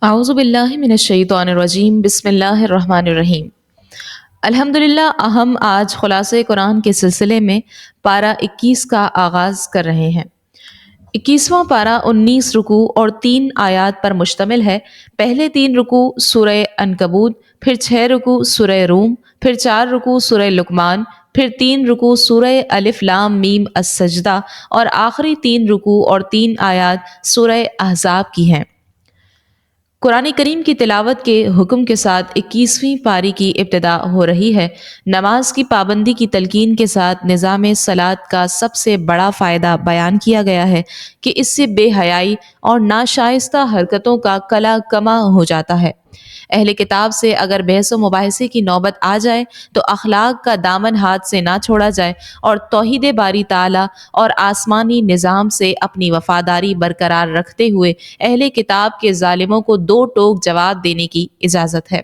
اعوذ باللہ من الشیطان الرجیم بسم اللہ الرحمن الرحیم الحمدللہ ہم آج خلاصہ قرآن کے سلسلے میں پارہ 21 کا آغاز کر رہے ہیں۔ 21واں پارہ 19 رکوع اور 3 آیات پر مشتمل ہے۔ پہلے 3 رکوع سورہ عنکبوت، پھر 6 رکوع سورہ روم، پھر 4 رکوع سورہ لقمان، پھر 3 رکوع سورہ الف لام میم السجدہ اور آخری 3 رکوع اور 3 آیات سورہ احزاب کی ہیں۔ قرآن کریم کی تلاوت کے حکم کے ساتھ 21ویں پاری کی ابتدا ہو رہی ہے۔ نماز کی پابندی کی تلقین کے ساتھ نظام صلاۃ کا سب سے بڑا فائدہ بیان کیا گیا ہے کہ اس سے بے حیائی اور ناشائستہ حرکتوں کا کلا کما ہو جاتا ہے۔ اہل کتاب سے اگر بحث و مباحثے کی نوبت آ جائے تو اخلاق کا دامن ہاتھ سے نہ چھوڑا جائے اور توحید باری تعالیٰ اور آسمانی نظام سے اپنی وفاداری برقرار رکھتے ہوئے اہل کتاب کے ظالموں کو دو ٹوک جواب دینے کی اجازت ہے۔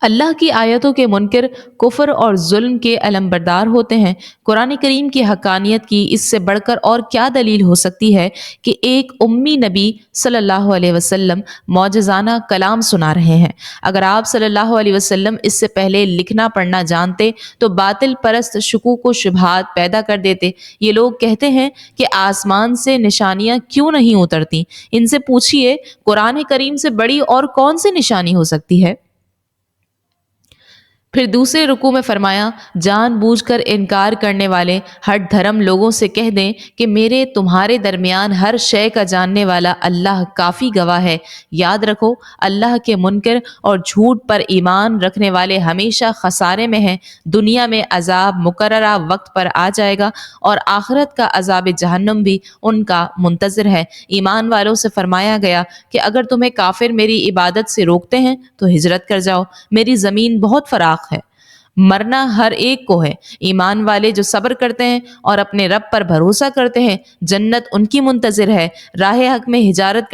اللہ کی آیتوں کے منکر کفر اور ظلم کے علمبردار ہوتے ہیں۔ قرآن کریم کی حقانیت کی اس سے بڑھ کر اور کیا دلیل ہو سکتی ہے کہ ایک امی نبی صلی اللہ علیہ وسلم معجزانہ کلام سنا رہے ہیں۔ اگر آپ صلی اللہ علیہ وسلم اس سے پہلے لکھنا پڑھنا جانتے تو باطل پرست شکوک و شبہات پیدا کر دیتے۔ یہ لوگ کہتے ہیں کہ آسمان سے نشانیاں کیوں نہیں اترتی؟ ان سے پوچھئے قرآن کریم سے بڑی اور کون سی نشانی ہو سکتی ہے؟ پھر دوسرے رکوع میں فرمایا، جان بوجھ کر انکار کرنے والے ہٹ دھرم لوگوں سے کہہ دیں کہ میرے تمہارے درمیان ہر شے کا جاننے والا اللہ کافی گواہ ہے۔ یاد رکھو، اللہ کے منکر اور جھوٹ پر ایمان رکھنے والے ہمیشہ خسارے میں ہیں۔ دنیا میں عذاب مقررہ وقت پر آ جائے گا اور آخرت کا عذاب جہنم بھی ان کا منتظر ہے۔ ایمان والوں سے فرمایا گیا کہ اگر تمہیں کافر میری عبادت سے روکتے ہیں تو ہجرت کر جاؤ، میری زمین بہت فراخ ہے، مرنا ہر ایک کو ہے۔ ایمان والے جو صبر کرتے ہیں اور اپنے رب پر بھروسہ کرتے ہیں، جنت ان کی منتظر ہے۔ راہ حق میں ہجرت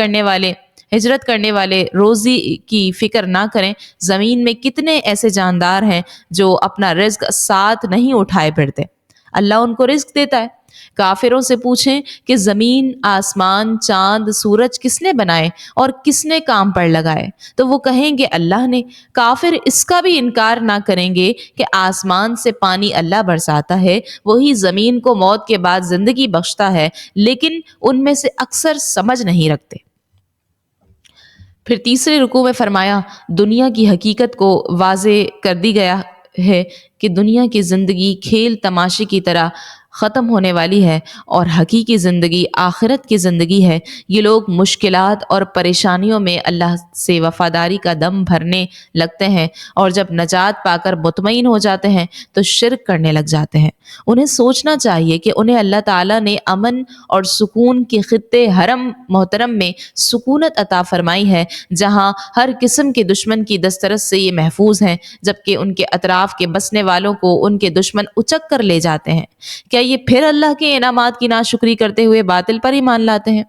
کرنے والے روزی کی فکر نہ کریں۔ زمین میں کتنے ایسے جاندار ہیں جو اپنا رزق ساتھ نہیں اٹھائے پھرتے، اللہ ان کو رزق دیتا ہے۔ کافروں سے پوچھیں کہ زمین، آسمان، چاند، سورج کس نے بنائے اور کس نے کام پر لگائے؟ تو وہ کہیں گے اللہ نے۔ کافر اس کا بھی انکار نہ کریں گے کہ آسمان سے پانی اللہ برساتا ہے، وہی زمین کو موت کے بعد زندگی بخشتا ہے، لیکن ان میں سے اکثر سمجھ نہیں رکھتے۔ پھر تیسرے رکوع میں فرمایا، دنیا کی حقیقت کو واضح کر دی گیا ہے کہ دنیا کی زندگی کھیل تماشے کی طرح ختم ہونے والی ہے اور حقیقی زندگی آخرت کی زندگی ہے۔ یہ لوگ مشکلات اور پریشانیوں میں اللہ سے وفاداری کا دم بھرنے لگتے ہیں اور جب نجات پا کر مطمئن ہو جاتے ہیں تو شرک کرنے لگ جاتے ہیں۔ انہیں سوچنا چاہیے کہ انہیں اللہ تعالیٰ نے امن اور سکون کے خطے حرم محترم میں سکونت عطا فرمائی ہے، جہاں ہر قسم کے دشمن کی دسترس سے یہ محفوظ ہیں، جبکہ ان کے اطراف کے بسنے والوں کو ان کے دشمن اچک کر لے جاتے ہیں۔ کیا یہ پھر اللہ کے انعامات کی ناشکری کرتے ہوئے باطل پر ایمان لاتے ہیں؟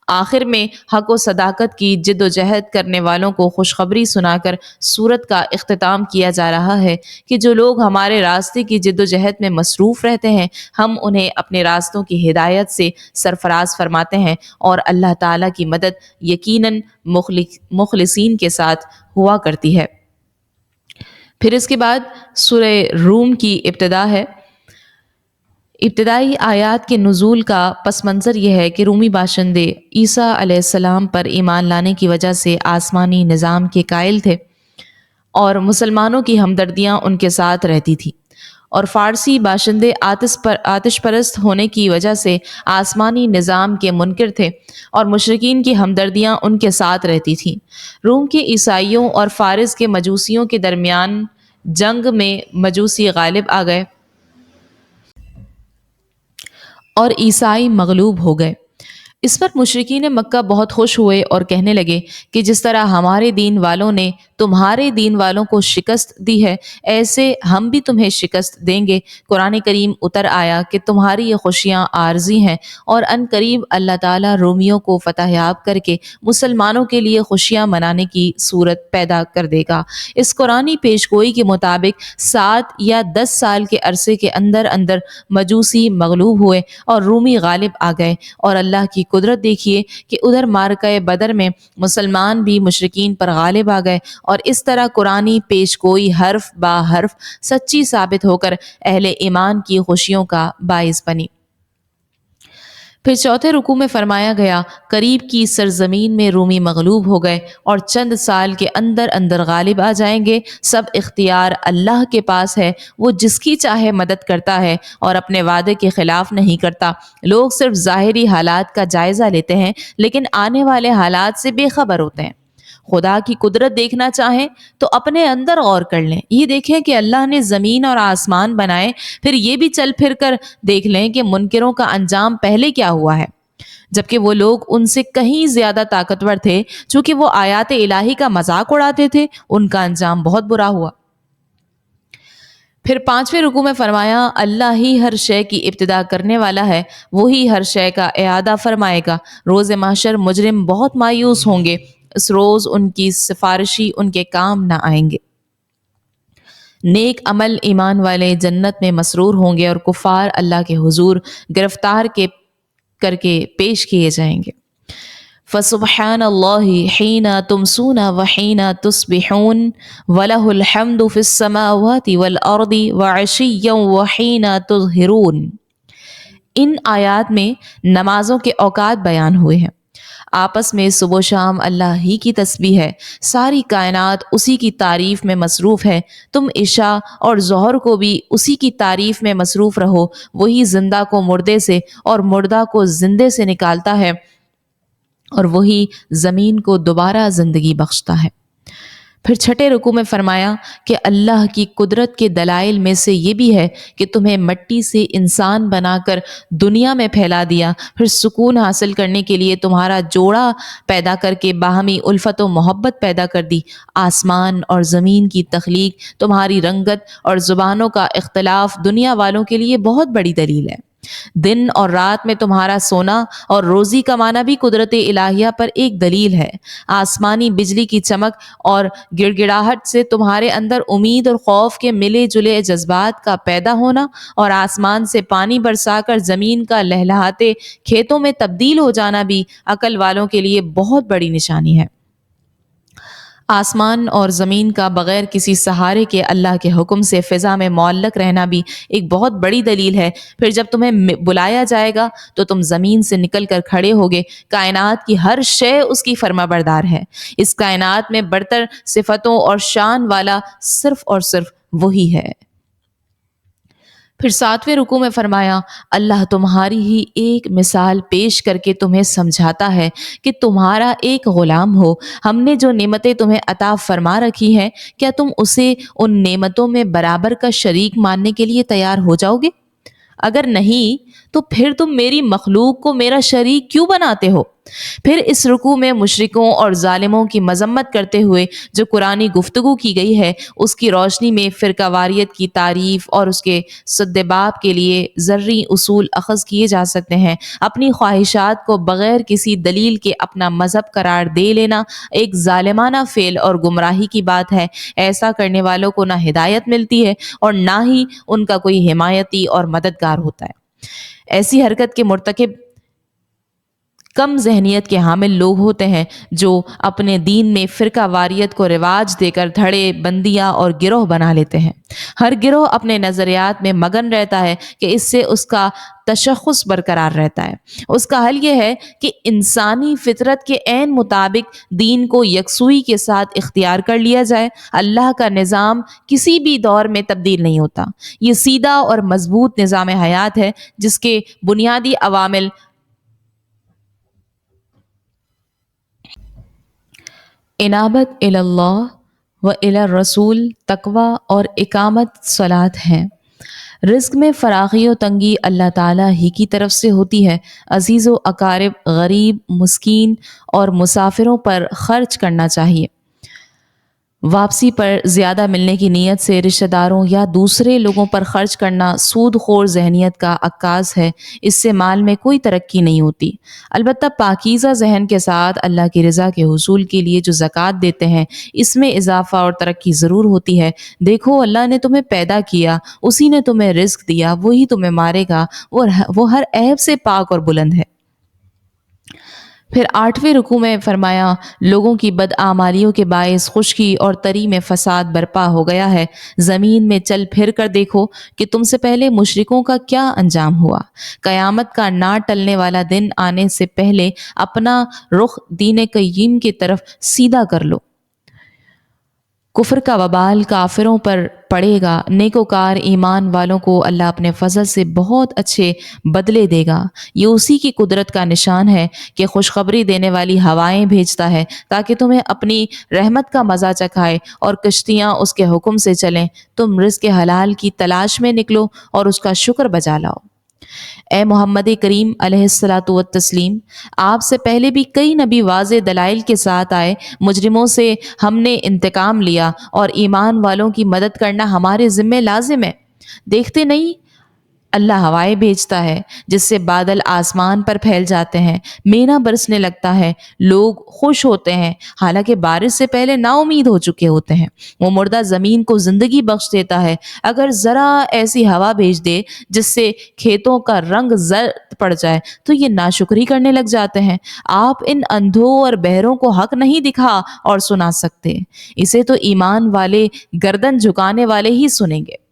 آخر میں حق و صداقت کی جد و جہد کرنے والوں کو خوشخبری سنا کر سورت کا اختتام کیا جا رہا ہے کہ جو لوگ ہمارے راستے کی جد و جہد میں مصروف رہتے ہیں، ہم انہیں اپنے راستوں کی ہدایت سے سرفراز فرماتے ہیں اور اللہ تعالیٰ کی مدد یقیناً مخلصین کے ساتھ ہوا کرتی ہے۔ پھر اس کے بعد سورہ روم کی ابتدا ہے۔ ابتدائی آیات کے نزول کا پس منظر یہ ہے کہ رومی باشندے عیسیٰ علیہ السلام پر ایمان لانے کی وجہ سے آسمانی نظام کے قائل تھے اور مسلمانوں کی ہمدردیاں ان کے ساتھ رہتی تھیں، اور فارسی باشندے آتش پرست ہونے کی وجہ سے آسمانی نظام کے منکر تھے اور مشرکین کی ہمدردیاں ان کے ساتھ رہتی تھیں۔ روم کے عیسائیوں اور فارس کے مجوسیوں کے درمیان جنگ میں مجوسی غالب آ گئے اور عیسائی مغلوب ہو گئے۔ اس پر مشرکین مکہ بہت خوش ہوئے اور کہنے لگے کہ جس طرح ہمارے دین والوں نے تمہارے دین والوں کو شکست دی ہے، ایسے ہم بھی تمہیں شکست دیں گے۔ قرآن کریم اتر آیا کہ تمہاری یہ خوشیاں عارضی ہیں اور ان قریب اللہ تعالیٰ رومیوں کو فتح یاب کر کے مسلمانوں کے لیے خوشیاں منانے کی صورت پیدا کر دے گا۔ اس قرآنی پیش گوئی کے مطابق 7 یا 10 سال کے عرصے کے اندر مجوسی مغلوب ہوئے اور رومی غالب آ گئے اور اللہ کی قدرت دیکھیے کہ ادھر معرکہ بدر میں مسلمان بھی مشرکین پر غالب آ گئے اور اس طرح قرآنی پیش گوئی حرف با حرف سچی ثابت ہو کر اہل ایمان کی خوشیوں کا باعث بنی۔ پھر چوتھے رکوع میں فرمایا گیا، قریب کی سرزمین میں رومی مغلوب ہو گئے اور چند سال کے اندر اندر غالب آ جائیں گے۔ سب اختیار اللہ کے پاس ہے، وہ جس کی چاہے مدد کرتا ہے اور اپنے وعدے کے خلاف نہیں کرتا۔ لوگ صرف ظاہری حالات کا جائزہ لیتے ہیں لیکن آنے والے حالات سے بے خبر ہوتے ہیں۔ خدا کی قدرت دیکھنا چاہیں تو اپنے اندر غور کر لیں، یہ دیکھیں کہ اللہ نے زمین اور آسمان بنائے، پھر یہ بھی چل پھر کر دیکھ لیں کہ منکروں کا انجام پہلے کیا ہوا ہے، جبکہ وہ لوگ ان سے کہیں زیادہ طاقتور تھے، چونکہ وہ آیات الہی کا مذاق اڑاتے تھے، ان کا انجام بہت برا ہوا۔ پھر پانچویں رکوع میں فرمایا، اللہ ہی ہر شے کی ابتدا کرنے والا ہے، وہی ہر شے کا اعادہ فرمائے گا۔ روز محشر مجرم بہت مایوس ہوں گے، اس روز ان کی سفارشی ان کے کام نہ آئیں گے۔ نیک عمل ایمان والے جنت میں مسرور ہوں گے اور کفار اللہ کے حضور گرفتار کر کے پیش کیے جائیں گے۔ فسبحان اللہ حین تمسون وحین تصبحون وَلَهُ الحمد فی السماوات والارض وعشیا وحین تظہرون۔ ان آیات میں نمازوں کے اوقات بیان ہوئے ہیں۔ آپس میں صبح و شام اللہ ہی کی تسبیح ہے، ساری کائنات اسی کی تعریف میں مصروف ہے۔ تم عشاء اور ظہر کو بھی اسی کی تعریف میں مصروف رہو، وہی زندہ کو مردے سے اور مردہ کو زندے سے نکالتا ہے اور وہی زمین کو دوبارہ زندگی بخشتا ہے۔ پھر چھٹے رکوع میں فرمایا کہ اللہ کی قدرت کے دلائل میں سے یہ بھی ہے کہ تمہیں مٹی سے انسان بنا کر دنیا میں پھیلا دیا، پھر سکون حاصل کرنے کے لیے تمہارا جوڑا پیدا کر کے باہمی الفت و محبت پیدا کر دی۔ آسمان اور زمین کی تخلیق، تمہاری رنگت اور زبانوں کا اختلاف دنیا والوں کے لیے بہت بڑی دلیل ہے۔ دن اور رات میں تمہارا سونا اور روزی کمانا بھی قدرت الہیہ پر ایک دلیل ہے۔ آسمانی بجلی کی چمک اور گڑ گڑاہٹ سے تمہارے اندر امید اور خوف کے ملے جلے جذبات کا پیدا ہونا اور آسمان سے پانی برسا کر زمین کا لہلہاتے کھیتوں میں تبدیل ہو جانا بھی عقل والوں کے لیے بہت بڑی نشانی ہے۔ آسمان اور زمین کا بغیر کسی سہارے کے اللہ کے حکم سے فضا میں معلق رہنا بھی ایک بہت بڑی دلیل ہے۔ پھر جب تمہیں بلایا جائے گا تو تم زمین سے نکل کر کھڑے ہوگے۔ کائنات کی ہر شے اس کی فرما بردار ہے۔ اس کائنات میں برتر صفتوں اور شان والا صرف اور صرف وہی ہے۔ پھر ساتویں رکوع میں فرمایا، اللہ تمہاری ہی ایک مثال پیش کر کے تمہیں سمجھاتا ہے کہ تمہارا ایک غلام ہو، ہم نے جو نعمتیں تمہیں عطا فرما رکھی ہیں، کیا تم اسے ان نعمتوں میں برابر کا شریک ماننے کے لیے تیار ہو جاؤ گے؟ اگر نہیں تو پھر تم میری مخلوق کو میرا شریک کیوں بناتے ہو؟ پھر اس رکوع میں مشرکوں اور ظالموں کی مذمت کرتے ہوئے جو قرآنی گفتگو کی گئی ہے، اس کی روشنی میں فرقہ واریت کی تعریف اور اس کے سدباب کے لیے ذرعی اصول اخذ کیے جا سکتے ہیں۔ اپنی خواہشات کو بغیر کسی دلیل کے اپنا مذہب قرار دے لینا ایک ظالمانہ فعل اور گمراہی کی بات ہے۔ ایسا کرنے والوں کو نہ ہدایت ملتی ہے اور نہ ہی ان کا کوئی حمایتی اور مددگار ہوتا ہے۔ ایسی حرکت کے مرتکب کم ذہنیت کے حامل لوگ ہوتے ہیں جو اپنے دین میں فرقہ واریت کو رواج دے کر دھڑے بندیاں اور گروہ بنا لیتے ہیں۔ ہر گروہ اپنے نظریات میں مگن رہتا ہے کہ اس سے اس کا تشخص برقرار رہتا ہے۔ اس کا حل یہ ہے کہ انسانی فطرت کے عین مطابق دین کو یکسوئی کے ساتھ اختیار کر لیا جائے۔ اللہ کا نظام کسی بھی دور میں تبدیل نہیں ہوتا۔ یہ سیدھا اور مضبوط نظام حیات ہے جس کے بنیادی عوامل انابت الی اللہ و الی الرسول، تقوی اور اقامت صلاۃ ہیں۔ رزق میں فراخی و تنگی اللہ تعالیٰ ہی کی طرف سے ہوتی ہے۔ عزیز و اقارب، غریب، مسکین اور مسافروں پر خرچ کرنا چاہیے۔ واپسی پر زیادہ ملنے کی نیت سے رشتہ داروں یا دوسرے لوگوں پر خرچ کرنا سود خور ذہنیت کا عکاس ہے۔ اس سے مال میں کوئی ترقی نہیں ہوتی۔ البتہ پاکیزہ ذہن کے ساتھ اللہ کی رضا کے حصول کے لیے جو زکوٰۃ دیتے ہیں، اس میں اضافہ اور ترقی ضرور ہوتی ہے۔ دیکھو، اللہ نے تمہیں پیدا کیا، اسی نے تمہیں رزق دیا، وہی تمہیں مارے گا، وہ ہر عیب سے پاک اور بلند ہے۔ پھر 8ویں رکوع میں فرمایا لوگوں کی بدعمالیوں کے باعث خشکی اور تری میں فساد برپا ہو گیا ہے۔ زمین میں چل پھر کر دیکھو کہ تم سے پہلے مشرکوں کا کیا انجام ہوا۔ قیامت کا نہ ٹلنے والا دن آنے سے پہلے اپنا رخ دین قیم کی طرف سیدھا کر لو۔ کفر کا وبال کافروں پر پڑے گا، نیکوکار ایمان والوں کو اللہ اپنے فضل سے بہت اچھے بدلے دے گا۔ یہ اسی کی قدرت کا نشان ہے کہ خوشخبری دینے والی ہوائیں بھیجتا ہے تاکہ تمہیں اپنی رحمت کا مزہ چکھائے اور کشتیاں اس کے حکم سے چلیں۔ تم رزق حلال کی تلاش میں نکلو اور اس کا شکر بجا لاؤ۔ اے محمد کریم علیہ الصلاۃ والتسلیم، آپ سے پہلے بھی کئی نبی واضح دلائل کے ساتھ آئے۔ مجرموں سے ہم نے انتقام لیا اور ایمان والوں کی مدد کرنا ہمارے ذمہ لازم ہے۔ دیکھتے نہیں اللہ ہوائیں بھیجتا ہے جس سے بادل آسمان پر پھیل جاتے ہیں، مینا برسنے لگتا ہے، لوگ خوش ہوتے ہیں حالانکہ بارش سے پہلے نا امید ہو چکے ہوتے ہیں۔ وہ مردہ زمین کو زندگی بخش دیتا ہے۔ اگر ذرا ایسی ہوا بھیج دے جس سے کھیتوں کا رنگ زرد پڑ جائے تو یہ ناشکری کرنے لگ جاتے ہیں۔ آپ ان اندھوں اور بہروں کو حق نہیں دکھا اور سنا سکتے، اسے تو ایمان والے گردن جھکانے والے ہی سنیں گے۔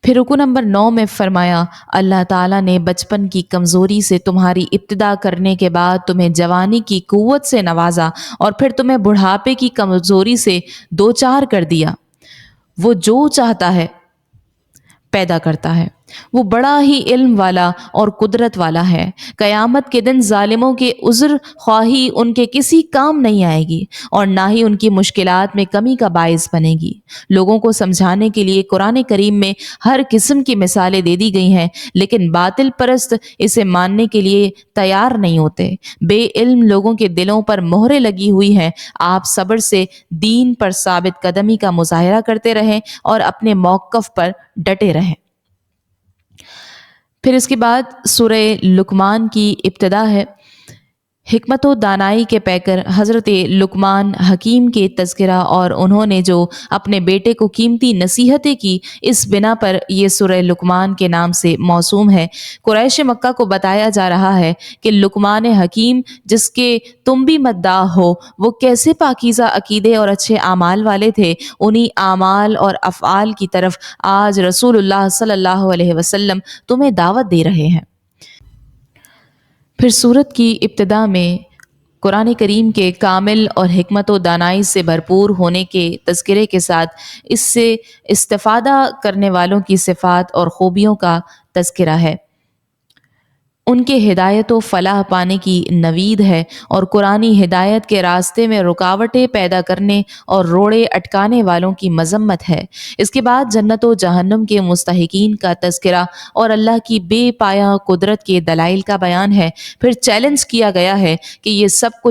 پھر رکوع نمبر 9 میں فرمایا اللہ تعالیٰ نے بچپن کی کمزوری سے تمہاری ابتدا کرنے کے بعد تمہیں جوانی کی قوت سے نوازا اور پھر تمہیں بڑھاپے کی کمزوری سے دوچار کر دیا۔ وہ جو چاہتا ہے پیدا کرتا ہے، وہ بڑا ہی علم والا اور قدرت والا ہے۔ قیامت کے دن ظالموں کے عذر خواہی ان کے کسی کام نہیں آئے گی اور نہ ہی ان کی مشکلات میں کمی کا باعث بنے گی۔ لوگوں کو سمجھانے کے لیے قرآن کریم میں ہر قسم کی مثالیں دے دی گئی ہیں، لیکن باطل پرست اسے ماننے کے لیے تیار نہیں ہوتے۔ بے علم لوگوں کے دلوں پر مہریں لگی ہوئی ہیں۔ آپ صبر سے دین پر ثابت قدمی کا مظاہرہ کرتے رہیں اور اپنے موقف پر ڈٹے رہیں۔ پھر اس کے بعد سورہ لقمان کی ابتدا ہے۔ حکمت و دانائی کے پیکر حضرت لقمان حکیم کے تذکرہ اور انہوں نے جو اپنے بیٹے کو قیمتی نصیحتیں کی، اس بنا پر یہ سورہ لقمان کے نام سے موسوم ہے۔ قریش مکہ کو بتایا جا رہا ہے کہ لقمان حکیم جس کے تم بھی مداح ہو، وہ کیسے پاکیزہ عقیدے اور اچھے اعمال والے تھے۔ انہی اعمال اور افعال کی طرف آج رسول اللہ صلی اللہ علیہ وسلم تمہیں دعوت دے رہے ہیں۔ پھر سورت کی ابتدا میں قرآن کریم کے کامل اور حکمت و دانائی سے بھرپور ہونے کے تذکرے کے ساتھ اس سے استفادہ کرنے والوں کی صفات اور خوبیوں کا تذکرہ ہے۔ ان کے ہدایت و فلاح پانے کی نوید ہے اور قرآنی ہدایت کے راستے میں رکاوٹیں پیدا کرنے اور روڑے اٹکانے والوں کی مذمت ہے۔ اس کے بعد جنت و جہنم کے مستحقین کا تذکرہ اور اللہ کی بے پایہ قدرت کے دلائل کا بیان ہے۔ پھر چیلنج کیا گیا ہے کہ یہ سب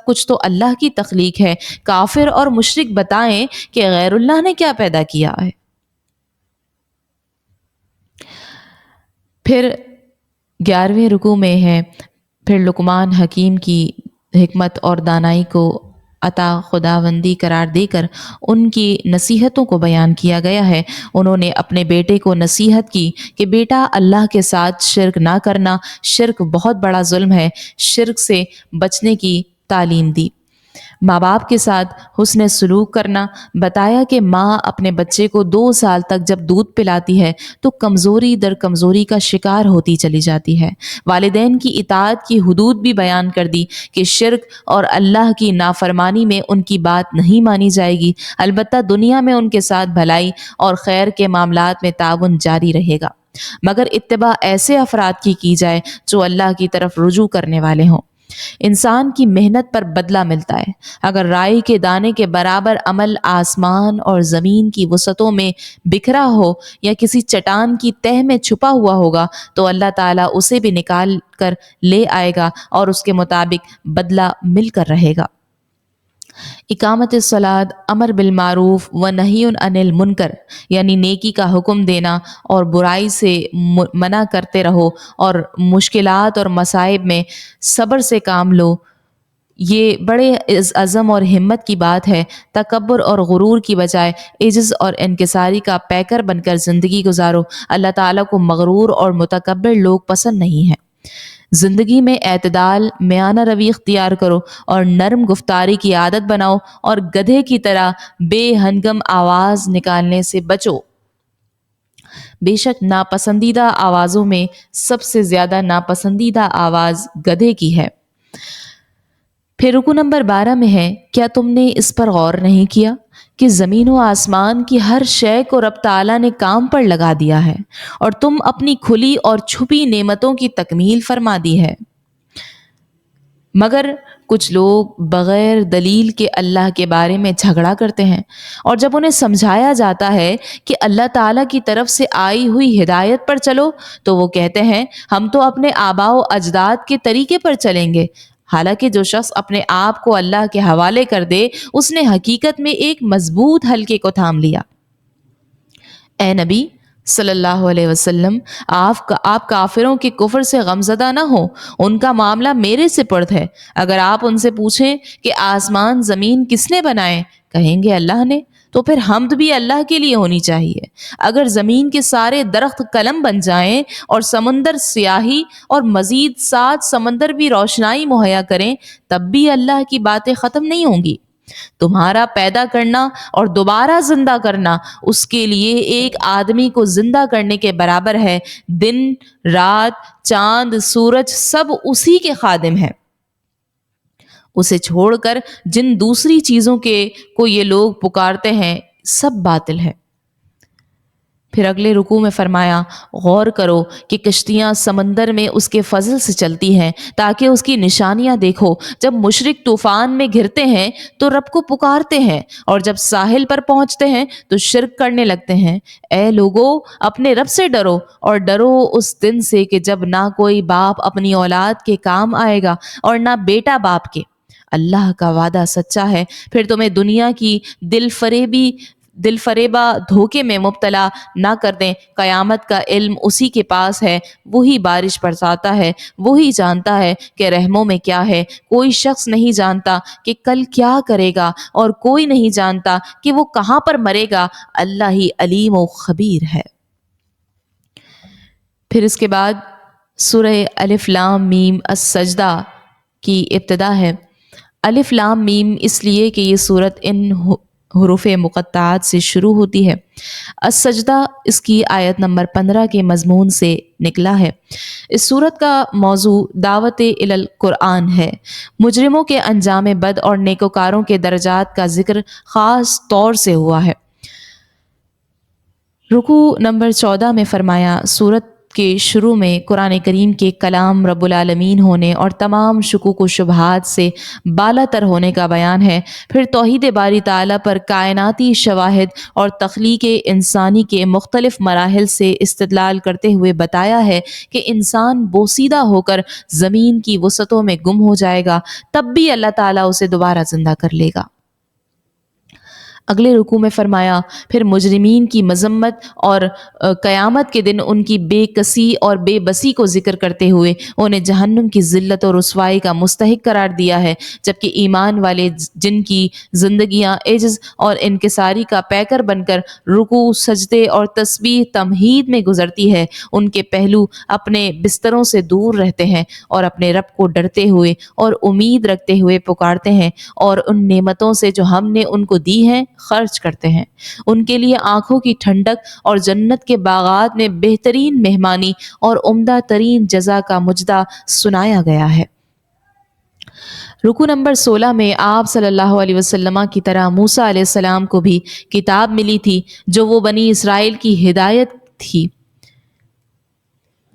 کچھ تو اللہ کی تخلیق ہے۔ کافر اور مشرک بتائیں کہ غیر اللہ نے کیا پیدا کیا ہے۔ پھر 11ویں رکوع میں ہے، پھر لقمان حکیم کی حکمت اور دانائی کو عطا خداوندی قرار دے کر ان کی نصیحتوں کو بیان کیا گیا ہے۔ انہوں نے اپنے بیٹے کو نصیحت کی کہ بیٹا اللہ کے ساتھ شرک نہ کرنا، شرک بہت بڑا ظلم ہے، شرک سے بچنے کی تعلیم دی۔ ماں باپ کے ساتھ حسن سلوک کرنا بتایا کہ ماں اپنے بچے کو 2 سال تک جب دودھ پلاتی ہے تو کمزوری در کمزوری کا شکار ہوتی چلی جاتی ہے۔ والدین کی اطاعت کی حدود بھی بیان کر دی کہ شرک اور اللہ کی نافرمانی میں ان کی بات نہیں مانی جائے گی، البتہ دنیا میں ان کے ساتھ بھلائی اور خیر کے معاملات میں تعاون جاری رہے گا، مگر اتباع ایسے افراد کی جائے جو اللہ کی طرف رجوع کرنے والے ہوں۔ انسان کی محنت پر بدلہ ملتا ہے۔ اگر رائی کے دانے کے برابر عمل آسمان اور زمین کی وسعتوں میں بکھرا ہو یا کسی چٹان کی تہہ میں چھپا ہوا ہوگا تو اللہ تعالیٰ اسے بھی نکال کر لے آئے گا اور اس کے مطابق بدلہ مل کر رہے گا۔ اقامت الصلاۃ، امر بالمعروف و نہی عن المنکر، یعنی نیکی کا حکم دینا اور برائی سے منع کرتے رہو اور مشکلات اور مصائب میں صبر سے کام لو، یہ بڑے عزم اور ہمت کی بات ہے۔ تکبر اور غرور کی بجائے عجز اور انکساری کا پیکر بن کر زندگی گزارو۔ اللہ تعالیٰ کو مغرور اور متکبر لوگ پسند نہیں ہیں۔ زندگی میں اعتدال میانہ روی اختیار کرو اور نرم گفتاری کی عادت بناؤ اور گدھے کی طرح بے ہنگم آواز نکالنے سے بچو۔ بے شک ناپسندیدہ آوازوں میں سب سے زیادہ ناپسندیدہ آواز گدھے کی ہے۔ پھر رکو نمبر 12 میں ہے، کیا تم نے اس پر غور نہیں کیا کہ زمین و آسمان کی ہر شے کو رب تعالیٰ نے کام پر لگا دیا ہے اور تم اپنی کھلی اور چھپی نعمتوں کی تکمیل فرما دی ہے؟ مگر کچھ لوگ بغیر دلیل کے اللہ کے بارے میں جھگڑا کرتے ہیں، اور جب انہیں سمجھایا جاتا ہے کہ اللہ تعالیٰ کی طرف سے آئی ہوئی ہدایت پر چلو تو وہ کہتے ہیں ہم تو اپنے آباء و اجداد کے طریقے پر چلیں گے۔ حالانکہ جو شخص اپنے آپ کو اللہ کے حوالے کر دے اس نے حقیقت میں ایک مضبوط حلقے کو تھام لیا۔ اے نبی صلی اللہ علیہ وسلم، آپ کافروں کے کفر سے غمزدہ نہ ہو، ان کا معاملہ میرے سپرد ہے۔ اگر آپ ان سے پوچھیں کہ آسمان زمین کس نے بنائے، کہیں گے اللہ نے، تو پھر حمد بھی اللہ کے لیے ہونی چاہیے۔ اگر زمین کے سارے درخت قلم بن جائیں اور سمندر سیاہی اور مزید 7 سمندر بھی روشنائی مہیا کریں، تب بھی اللہ کی باتیں ختم نہیں ہوں گی۔ تمہارا پیدا کرنا اور دوبارہ زندہ کرنا اس کے لیے ایک آدمی کو زندہ کرنے کے برابر ہے۔ دن رات چاند سورج سب اسی کے خادم ہیں۔ اسے چھوڑ کر جن دوسری چیزوں کو یہ لوگ پکارتے ہیں سب باطل ہے۔ پھر اگلے رکوع میں فرمایا، غور کرو کہ کشتیاں سمندر میں اس کے فضل سے چلتی ہیں تاکہ اس کی نشانیاں دیکھو۔ جب مشرک طوفان میں گھرتے ہیں تو رب کو پکارتے ہیں، اور جب ساحل پر پہنچتے ہیں تو شرک کرنے لگتے ہیں۔ اے لوگو، اپنے رب سے ڈرو اور ڈرو اس دن سے کہ جب نہ کوئی باپ اپنی اولاد کے کام آئے گا اور نہ بیٹا باپ کے۔ اللہ کا وعدہ سچا ہے، پھر تمہیں دنیا کی دل فریبہ دھوکے میں مبتلا نہ کر دیں۔ قیامت کا علم اسی کے پاس ہے، وہی بارش برساتا ہے، وہی جانتا ہے کہ رحموں میں کیا ہے۔ کوئی شخص نہیں جانتا کہ کل کیا کرے گا، اور کوئی نہیں جانتا کہ وہ کہاں پر مرے گا۔ اللہ ہی علیم و خبیر ہے۔ پھر اس کے بعد سورہ الف لام میم السجدہ کی ابتدا ہے۔ الف لام میم اس لیے کہ یہ سورت ان حروف مقطعات سے شروع ہوتی ہے۔ السجدہ اس کی آیت نمبر 15 کے مضمون سے نکلا ہے۔ اس سورت کا موضوع دعوت الی القرآن ہے۔ مجرموں کے انجام بد اور نیکوکاروں کے درجات کا ذکر خاص طور سے ہوا ہے۔ رکوع نمبر 14 میں فرمایا، سورت کے شروع میں قرآن کریم کے کلام رب العالمین ہونے اور تمام شکوک و شبہات سے بالا تر ہونے کا بیان ہے۔ پھر توحید باری تعالیٰ پر کائناتی شواہد اور تخلیق انسانی کے مختلف مراحل سے استدلال کرتے ہوئے بتایا ہے کہ انسان بوسیدہ ہو کر زمین کی وسعتوں میں گم ہو جائے گا، تب بھی اللہ تعالیٰ اسے دوبارہ زندہ کر لے گا۔ اگلے رکوع میں فرمایا، پھر مجرمین کی مذمت اور قیامت کے دن ان کی بے کسی اور بے بسی کو ذکر کرتے ہوئے انہیں جہنم کی ذلت اور رسوائی کا مستحق قرار دیا ہے، جبکہ ایمان والے جن کی زندگیاں عجز اور انکساری کا پیکر بن کر رکوع سجدے اور تسبیح تمہید میں گزرتی ہے، ان کے پہلو اپنے بستروں سے دور رہتے ہیں اور اپنے رب کو ڈرتے ہوئے اور امید رکھتے ہوئے پکارتے ہیں، اور ان نعمتوں سے جو ہم نے ان کو دی ہیں خرچ کرتے ہیں۔ ان کے لیے آنکھوں کی ٹھنڈک اور جنت کے باغات میں بہترین مہمانی اور عمدہ ترین جزا کا مجدہ سنایا گیا ہے۔ رکوع نمبر 16 میں آپ صلی اللہ علیہ وسلم کی طرح موسیٰ علیہ السلام کو بھی کتاب ملی تھی جو وہ بنی اسرائیل کی ہدایت تھی۔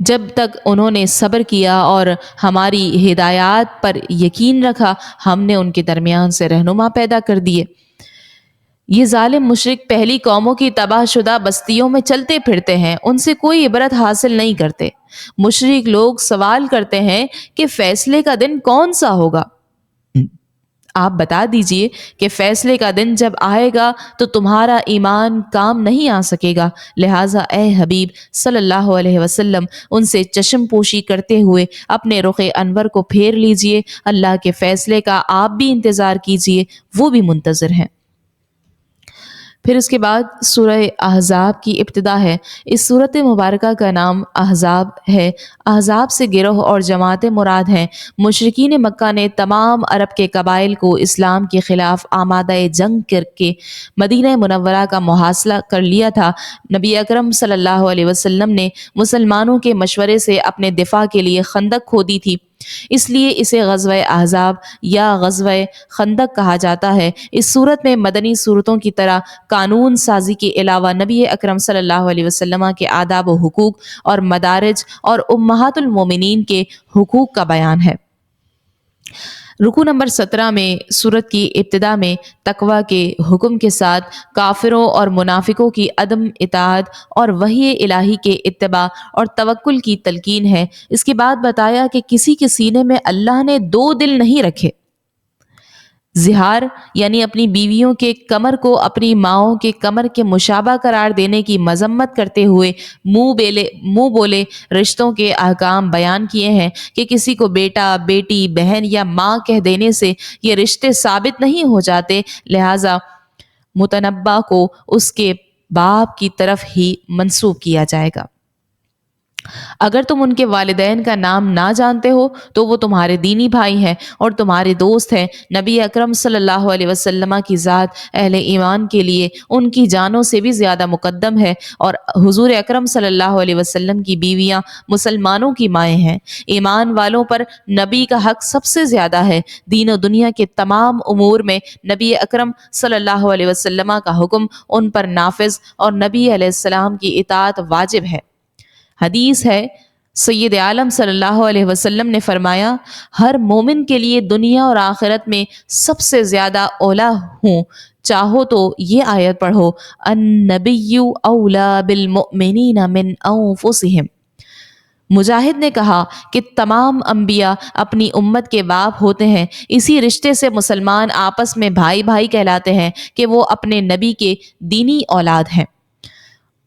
جب تک انہوں نے صبر کیا اور ہماری ہدایات پر یقین رکھا، ہم نے ان کے درمیان سے رہنما پیدا کر دیے۔ یہ ظالم مشرک پہلی قوموں کی تباہ شدہ بستیوں میں چلتے پھرتے ہیں، ان سے کوئی عبرت حاصل نہیں کرتے۔ مشرک لوگ سوال کرتے ہیں کہ فیصلے کا دن کون سا ہوگا؟ آپ بتا دیجئے کہ فیصلے کا دن جب آئے گا تو تمہارا ایمان کام نہیں آ سکے گا، لہٰذا اے حبیب صلی اللہ علیہ وسلم ان سے چشم پوشی کرتے ہوئے اپنے رخ انور کو پھیر لیجئے۔ اللہ کے فیصلے کا آپ بھی انتظار کیجئے، وہ بھی منتظر ہیں۔ پھر اس کے بعد سورہ احزاب کی ابتدا ہے۔ اس صورت مبارکہ کا نام احزاب ہے۔ احزاب سے گروہ اور جماعتیں مراد ہیں۔ مشرکین مکہ نے تمام عرب کے قبائل کو اسلام کے خلاف آمادہ جنگ کر کے مدینہ منورہ کا محاصرہ کر لیا تھا۔ نبی اکرم صلی اللہ علیہ وسلم نے مسلمانوں کے مشورے سے اپنے دفاع کے لیے خندق کھودی تھی، اس لیے اسے غزوہ احزاب یا غزوہ خندق کہا جاتا ہے۔ اس صورت میں مدنی صورتوں کی طرح قانون سازی کے علاوہ نبی اکرم صلی اللہ علیہ وسلم کے آداب و حقوق اور مدارج اور امہات المومنین کے حقوق کا بیان ہے۔ رکو نمبر 17 میں سورت کی ابتدا میں تقوی کے حکم کے ساتھ کافروں اور منافقوں کی عدم اطاعت اور وحی الہی کے اتباع اور توکل کی تلقین ہے۔ اس کے بعد بتایا کہ کسی کے سینے میں اللہ نے دو دل نہیں رکھے۔ زہار یعنی اپنی بیویوں کے کمر کو اپنی ماؤں کے کمر کے مشابہ قرار دینے کی مذمت کرتے ہوئے منہ بولے رشتوں کے احکام بیان کیے ہیں کہ کسی کو بیٹا، بیٹی، بہن یا ماں کہہ دینے سے یہ رشتے ثابت نہیں ہو جاتے، لہٰذا متنبع کو اس کے باپ کی طرف ہی منسوب کیا جائے گا۔ اگر تم ان کے والدین کا نام نہ جانتے ہو تو وہ تمہارے دینی بھائی ہیں اور تمہارے دوست ہیں۔ نبی اکرم صلی اللہ علیہ وسلم کی ذات اہل ایمان کے لیے ان کی جانوں سے بھی زیادہ مقدم ہے، اور حضور اکرم صلی اللہ علیہ وسلم کی بیویاں مسلمانوں کی مائیں ہیں۔ ایمان والوں پر نبی کا حق سب سے زیادہ ہے۔ دین و دنیا کے تمام امور میں نبی اکرم صلی اللہ علیہ وسلم کا حکم ان پر نافذ اور نبی علیہ السلام کی اطاعت واجب ہے۔ حدیث ہے، سید عالم صلی اللہ علیہ وسلم نے فرمایا، ہر مومن کے لیے دنیا اور آخرت میں سب سے زیادہ اولا ہوں۔ چاہو تو یہ آیت پڑھو، النبی اولا بالمؤمنین من انفسہم۔ مجاہد نے کہا کہ تمام انبیاء اپنی امت کے باپ ہوتے ہیں، اسی رشتے سے مسلمان آپس میں بھائی بھائی کہلاتے ہیں کہ وہ اپنے نبی کے دینی اولاد ہیں۔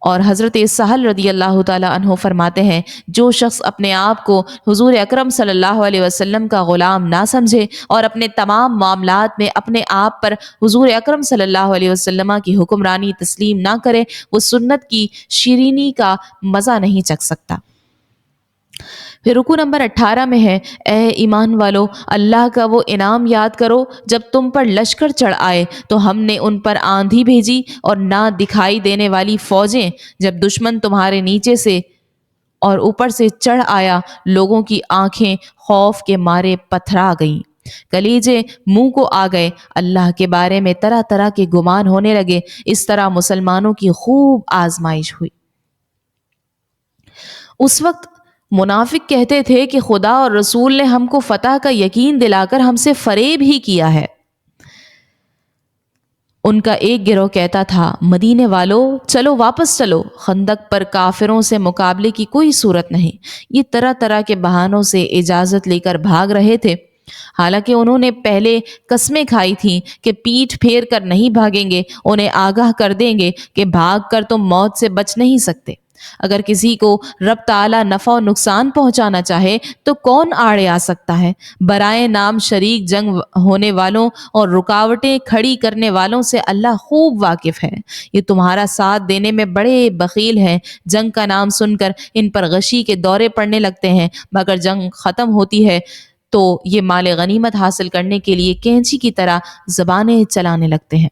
اور حضرت سہل رضی اللہ تعالیٰ عنہ فرماتے ہیں، جو شخص اپنے آپ کو حضور اکرم صلی اللہ علیہ وسلم کا غلام نہ سمجھے اور اپنے تمام معاملات میں اپنے آپ پر حضور اکرم صلی اللہ علیہ وسلم کی حکمرانی تسلیم نہ کرے، وہ سنت کی شیرینی کا مزہ نہیں چکھ سکتا۔ پھر رکو نمبر 18 میں ہے، اے ایمان والو، اللہ کا وہ انعام یاد کرو جب تم پر لشکر چڑھ آئے تو ہم نے ان پر آندھی بھیجی اور نہ دکھائی دینے والی فوجیں، جب دشمن تمہارے نیچے سے اور اوپر سے چڑھ آیا، لوگوں کی آنکھیں خوف کے مارے پتھرا گئیں، کلیجے منہ کو آ گئے، اللہ کے بارے میں طرح طرح کے گمان ہونے لگے۔ اس طرح مسلمانوں کی خوب آزمائش ہوئی۔ اس وقت منافق کہتے تھے کہ خدا اور رسول نے ہم کو فتح کا یقین دلا کر ہم سے فریب ہی کیا ہے۔ ان کا ایک گروہ کہتا تھا، مدینے والو چلو واپس چلو، خندق پر کافروں سے مقابلے کی کوئی صورت نہیں۔ یہ طرح طرح کے بہانوں سے اجازت لے کر بھاگ رہے تھے، حالانکہ انہوں نے پہلے قسمیں کھائی تھیں کہ پیٹھ پھیر کر نہیں بھاگیں گے، انہیں آگاہ کر دیں گے کہ بھاگ کر تم موت سے بچ نہیں سکتے۔ اگر کسی کو رب تعالیٰ نفع و نقصان پہنچانا چاہے تو کون آڑے آ سکتا ہے؟ برائے نام شریک جنگ ہونے والوں اور رکاوٹیں کھڑی کرنے والوں سے اللہ خوب واقف ہے۔ یہ تمہارا ساتھ دینے میں بڑے بخیل ہیں، جنگ کا نام سن کر ان پر غشی کے دورے پڑنے لگتے ہیں، مگر جنگ ختم ہوتی ہے تو یہ مال غنیمت حاصل کرنے کے لیے کینچی کی طرح زبانیں چلانے لگتے ہیں۔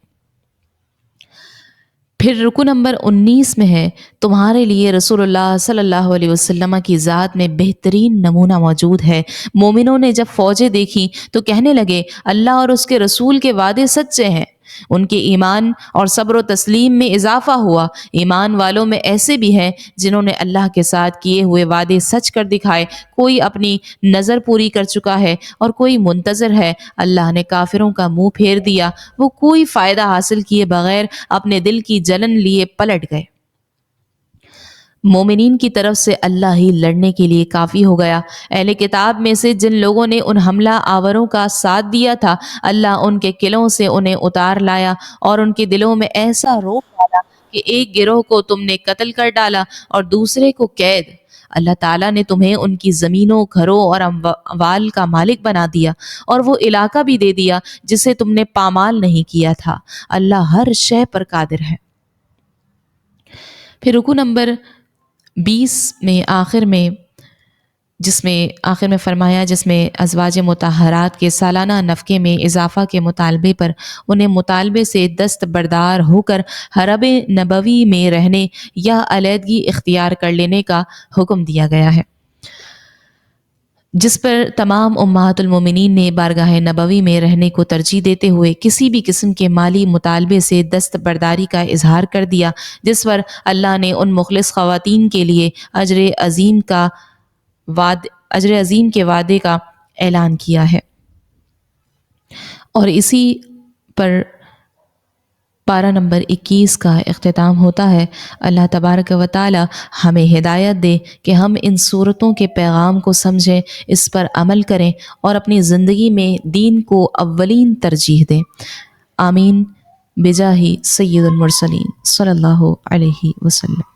پھر رکو نمبر 19 میں ہے، تمہارے لیے رسول اللہ صلی اللہ علیہ وسلم کی ذات میں بہترین نمونہ موجود ہے۔ مومنوں نے جب فوجیں دیکھی تو کہنے لگے، اللہ اور اس کے رسول کے وعدے سچے ہیں۔ ان کے ایمان اور صبر و تسلیم میں اضافہ ہوا۔ ایمان والوں میں ایسے بھی ہیں جنہوں نے اللہ کے ساتھ کیے ہوئے وعدے سچ کر دکھائے، کوئی اپنی نظر پوری کر چکا ہے اور کوئی منتظر ہے۔ اللہ نے کافروں کا منہ پھیر دیا، وہ کوئی فائدہ حاصل کیے بغیر اپنے دل کی جلن لیے پلٹ گئے۔ مومنین کی طرف سے اللہ ہی لڑنے کے لیے کافی ہو گیا۔ اہل کتاب میں سے جن لوگوں نے ان حملہ آوروں کا ساتھ دیا تھا، اللہ ان کے قلعوں سے انہیں اتار لایا اور ان کے دلوں میں ایسا روب ڈالا کہ ایک گروہ کو تم نے قتل کر ڈالا اور دوسرے کو قید۔ اللہ تعالیٰ نے تمہیں ان کی زمینوں، گھروں اور اموال کا مالک بنا دیا اور وہ علاقہ بھی دے دیا جسے تم نے پامال نہیں کیا تھا۔ اللہ ہر شے پر قادر ہے۔ پھر رکوع نمبر 20 میں آخر میں فرمایا، جس میں ازواج مطہرات کے سالانہ نفقے میں اضافہ کے مطالبے پر انہیں مطالبے سے دستبردار ہو کر حرم نبوی میں رہنے یا علیحدگی اختیار کر لینے کا حکم دیا گیا ہے، جس پر تمام امہات المومنین نے بارگاہ نبوی میں رہنے کو ترجیح دیتے ہوئے کسی بھی قسم کے مالی مطالبے سے دستبرداری کا اظہار کر دیا، جس پر اللہ نے ان مخلص خواتین کے لیے اجر عظیم کے وعدے کا اعلان کیا ہے۔ اور اسی پر پارہ نمبر 21 کا اختتام ہوتا ہے۔ اللہ تبارک و تعالی ہمیں ہدایت دے کہ ہم ان صورتوں کے پیغام کو سمجھیں، اس پر عمل کریں اور اپنی زندگی میں دین کو اولین ترجیح دیں۔ آمین بجاہ سید المرسلین صلی اللہ علیہ وسلم۔